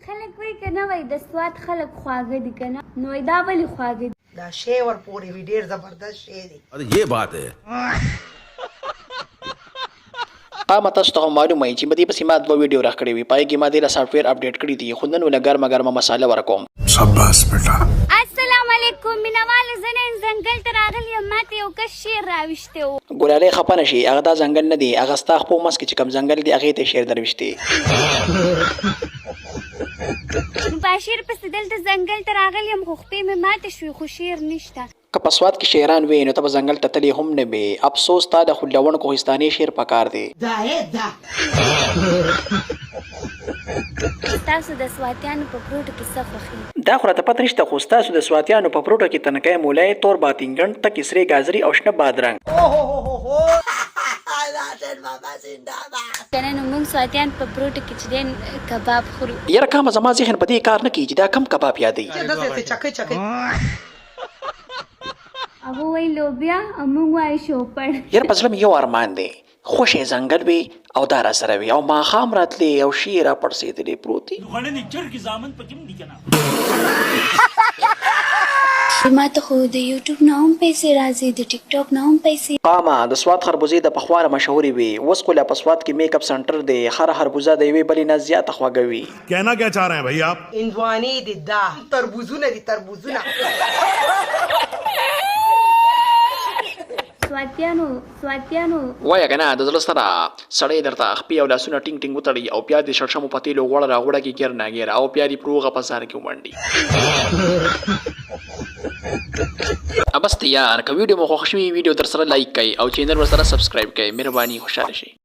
خلک وای کنه وای د سوات خلک خواږه دي کنه نو دا ولې خواږه دي دا شی ور پورې وی ډیر زبردست شی دی ये बात है قامت است ته معلومه چې مدي په سیمه دوه ویډیو راکړې وي پای کې ما د سافټویر اپډیټ کړی دی خو نن ول ګرمه مساله ورکوم शाबाश बेटा السلام علیکم مینوال زنه ځنګل ته راغلی ماته یو کس شیر راوښته و ګولاله خپنه شي هغه دا ځنګل نه دی هغه ستا خپل مس کې چې کم ځنګل دی هغه ته شیر دروښتي بشیر پس دلته ځنګل ته راغلی خو خپې مې ماته شوې خو شیر نشته که په سواد کې شیران وي نو ته ځنګل ته تلی هم نه به افسوس تا د خلون کوهستاني شیر پکار دی دا دا تاسو د سواتیانو په پروت کې څه خوښي دا خو راته پته نشته خو تاسو د سواتیانو په پروټو کې تنکای مولای تور باتینګن تک سری گازری او شنه بادرنګ کنه نو موږ سواتیان په پروت کې چې دین کباب خورو یره کوم زما ذهن په دې کار نه کیږي دا کم کباب یادې چې داسې چکه چکه هغه وای لوبیا موږ وای شوپړ یره پزلم یو ارمان دی خوشې ځنګل وي او دارا سره وي او ما خام راتلی او شیره پړسېدلې پروتي غړنې چرګ زامن پکې نه کنا ما ته خو د یوټیوب نه هم پیسې راځي د ټیک ټاک نه هم پیسې قامه د سواد خربوزې د پخوانه مشهوري وي اوس کوله په سواد کې میک اپ سنټر دی هر خربوزه د یوې بلې نه زیاته خوږوي कहना क्या चाह रहे हैं भाई आप اندواني دي دا تربوزونه دي تربوزونه سواتیانو وایه کنه د زړه سره سړی درته خپې او لاسونه ټینګ ټینګ وتړي او بیا د شړشمو په تیلو غوړه راغوړه کې ګیر ناګیر او بیا دې پروغه په سار کې ومنډي ابسته یار که ویډیو مو خوښ شوي ویډیو در سره لایک کړئ او چینل ور سره سبسکرایب کړئ مهرباني خوشاله شئ